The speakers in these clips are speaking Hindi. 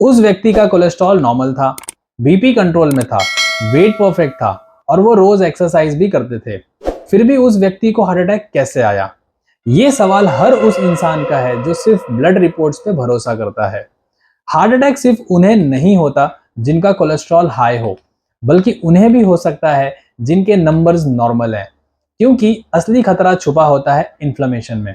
उस व्यक्ति का कोलेस्ट्रॉल नॉर्मल था, बीपी कंट्रोल में था, वेट परफेक्ट था और वो रोज एक्सरसाइज भी करते थे। फिर भी उस व्यक्ति को हार्ट अटैक कैसे आया? ये सवाल हर उस इंसान का है जो सिर्फ ब्लड रिपोर्ट्स पे भरोसा करता है। हार्ट अटैक सिर्फ उन्हें नहीं होता जिनका कोलेस्ट्रॉल हाई हो, बल्कि उन्हें भी हो सकता है जिनके नंबर्स नॉर्मल हैं, क्योंकि असली खतरा छुपा होता है इन्फ्लेमेशन में।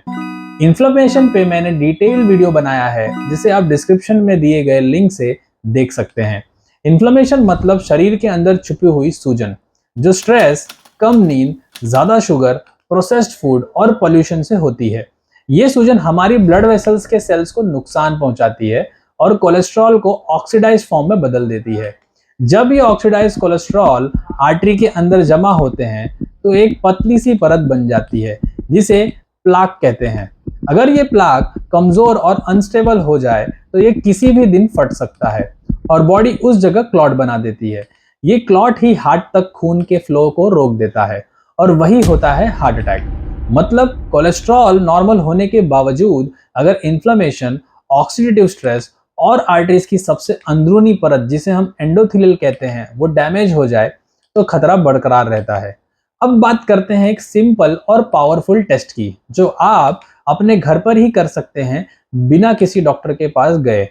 इन्फ्लेमेशन पे मैंने डिटेल वीडियो बनाया है जिसे आप डिस्क्रिप्शन में दिए गए लिंक से देख सकते हैं। इन्फ्लेमेशन मतलब शरीर के अंदर छुपी हुई सूजन, जो स्ट्रेस, कम नींद, ज्यादा शुगर, प्रोसेस्ड फूड और पोल्यूशन से होती है। ये सूजन हमारी ब्लड वेसल्स के सेल्स को नुकसान पहुंचाती है और कोलेस्ट्रॉल को ऑक्सीडाइज फॉर्म में बदल देती है। जब ये ऑक्सीडाइज कोलेस्ट्रॉल आर्टरी के अंदर जमा होते हैं तो एक पतली सी परत बन जाती है जिसे प्लाक कहते हैं। अगर ये प्लाक कमजोर और अनस्टेबल हो जाए तो ये किसी भी दिन फट सकता है और बॉडी उस जगह क्लॉट बना देती है। ये क्लॉट ही हार्ट तक खून के फ्लो को रोक देता है और वही होता है हार्ट अटैक। मतलब कोलेस्ट्रॉल नॉर्मल होने के बावजूद अगर इन्फ्लेमेशन, ऑक्सीडेटिव स्ट्रेस और आर्टरीज की सबसे अंदरूनी परत जिसे हम एंडोथेलियल कहते हैं वो डैमेज हो जाए तो खतरा बरकरार रहता है। अब बात करते हैं एक सिंपल और पावरफुल टेस्ट की जो आप अपने घर पर ही कर सकते हैं बिना किसी डॉक्टर के पास गए।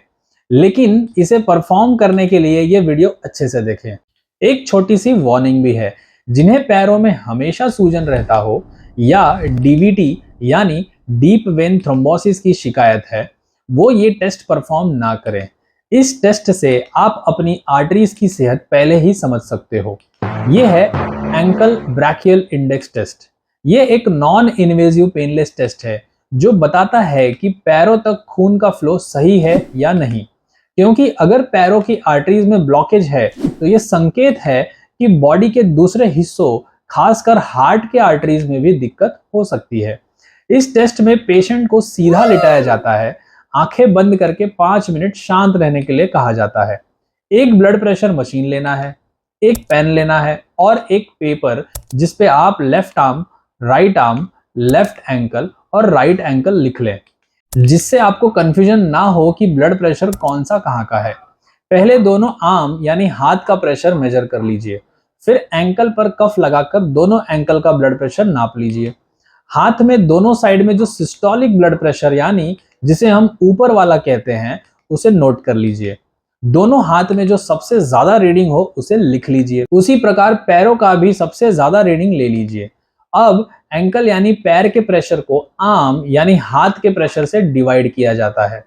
लेकिन इसे परफॉर्म करने के लिए ये वीडियो अच्छे से देखें। एक छोटी सी वार्निंग भी है, जिन्हें पैरों में हमेशा सूजन रहता हो या डीवीटी यानी डीप वेन थ्रोम्बोसिस की शिकायत है, वो ये टेस्ट परफॉर्म ना करें। इस टेस्ट से आप अपनी आर्टरीज की सेहत पहले ही समझ सकते हो। ये है एंकल ब्रैकियल इंडेक्स टेस्ट। ये एक नॉन इन्वेजिव पेनलेस टेस्ट है जो बताता है कि पैरों तक खून का फ्लो सही है या नहीं। क्योंकि अगर पैरों की आर्टरीज में ब्लॉकेज है तो ये संकेत है कि बॉडी के दूसरे हिस्सों, खासकर हार्ट के आर्टरीज में भी दिक्कत हो सकती है। इस टेस्ट में पेशेंट को सीधा लिटाया जाता है, आंखें बंद करके 5 मिनट शांत रहने के लिए कहा जाता है। एक ब्लड प्रेशर मशीन लेना है, एक पेन लेना है और एक पेपर जिस पे आप लेफ्ट आर्म, लेफ्ट एंकल और राइट एंकल लिख लें, जिससे आपको कंफ्यूजन ना हो कि ब्लड प्रेशर कौन सा कहाँ का है। पहले दोनों आर्म यानी हाथ का प्रेशर मेजर कर लीजिए, फिर एंकल पर कफ लगाकर दोनों एंकल का ब्लड प्रेशर नाप लीजिए। हाथ में दोनों साइड में जो सिस्टोलिक ब्लड प्रेशर यानी जिसे हम ऊपर वाला कहते हैं उसे नोट कर लीजिए। दोनों हाथ में जो सबसे ज्यादा रीडिंग हो उसे लिख लीजिए। उसी प्रकार पैरों का भी सबसे ज्यादा रीडिंग ले लीजिए। अब एंकल यानी पैर के प्रेशर को आर्म यानी हाथ के प्रेशर से डिवाइड किया जाता है।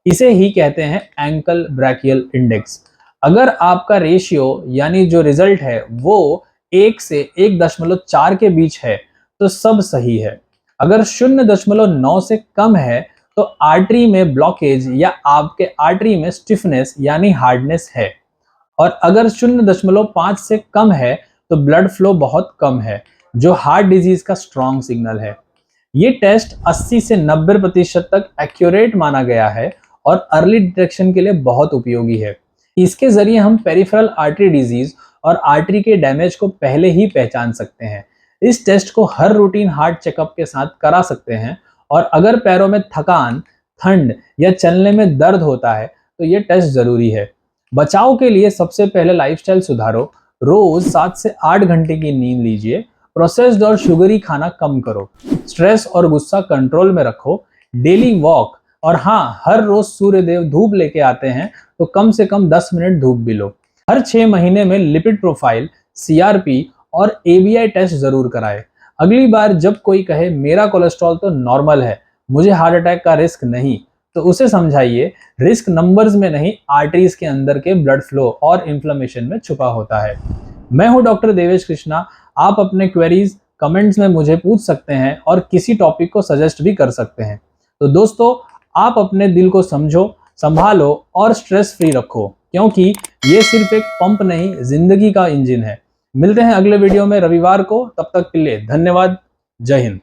इसे ही कहते हैं एंकल ब्रैकियल इंडेक्स। अगर आपका रेशियो यानी जो रिजल्ट है वो 1 से 1.4 के बीच है तो सब सही है। अगर 0.9 से कम है तो आर्टरी में ब्लॉकेज या आपके आर्टरी में स्टिफनेस यानी हार्डनेस है। और अगर 0.5 से कम है तो ब्लड फ्लो बहुत कम है, जो हार्ट डिजीज का स्ट्रॉन्ग सिग्नल है। ये टेस्ट 80 से 90% तक एक्यूरेट माना गया है और अर्ली डिटेक्शन के लिए बहुत उपयोगी है। इसके जरिए हम पेरिफेरल आर्टरी डिजीज और आर्टरी के डैमेज को पहले ही पहचान सकते हैं। इस टेस्ट को हर रूटीन हार्ट चेकअप के साथ करा सकते हैं और अगर पैरों में थकान, ठंड या चलने में दर्द होता है तो ये टेस्ट जरूरी है। बचाव के लिए सबसे पहले लाइफस्टाइल सुधारो, रोज 7 से 8 घंटे की नींद लीजिए, प्रोसेस्ड और शुगरी खाना कम करो, स्ट्रेस और गुस्सा कंट्रोल में रखो, डेली वॉक और हाँ, हर रोज सूर्यदेव धूप लेके आते हैं तो कम से कम 10 मिनट धूप भी लो। हर 6 महीने में लिपिड प्रोफाइल, सीआरपी और एबीआई टेस्ट जरूर कराएं। अगली बार जब कोई कहे मेरा कोलेस्ट्रॉल तो नॉर्मल है, मुझे हार्ट अटैक का रिस्क नहीं, तो उसे समझाइए रिस्क नंबर्स में नहीं, आर्टरीज के अंदर के ब्लड फ्लो और इन्फ्लेमेशन में छुपा होता है। मैं हूं डॉक्टर देवेश कृष्णा। आप अपने क्वेरीज कमेंट्स में मुझे पूछ सकते हैं और किसी टॉपिक को सजेस्ट भी कर सकते हैं। तो दोस्तों, आप अपने दिल को समझो, संभालो और स्ट्रेस फ्री रखो, क्योंकि ये सिर्फ एक पंप नहीं, जिंदगी का इंजन है। मिलते हैं अगले वीडियो में रविवार को। तब तक के लिए धन्यवाद। जय हिंद।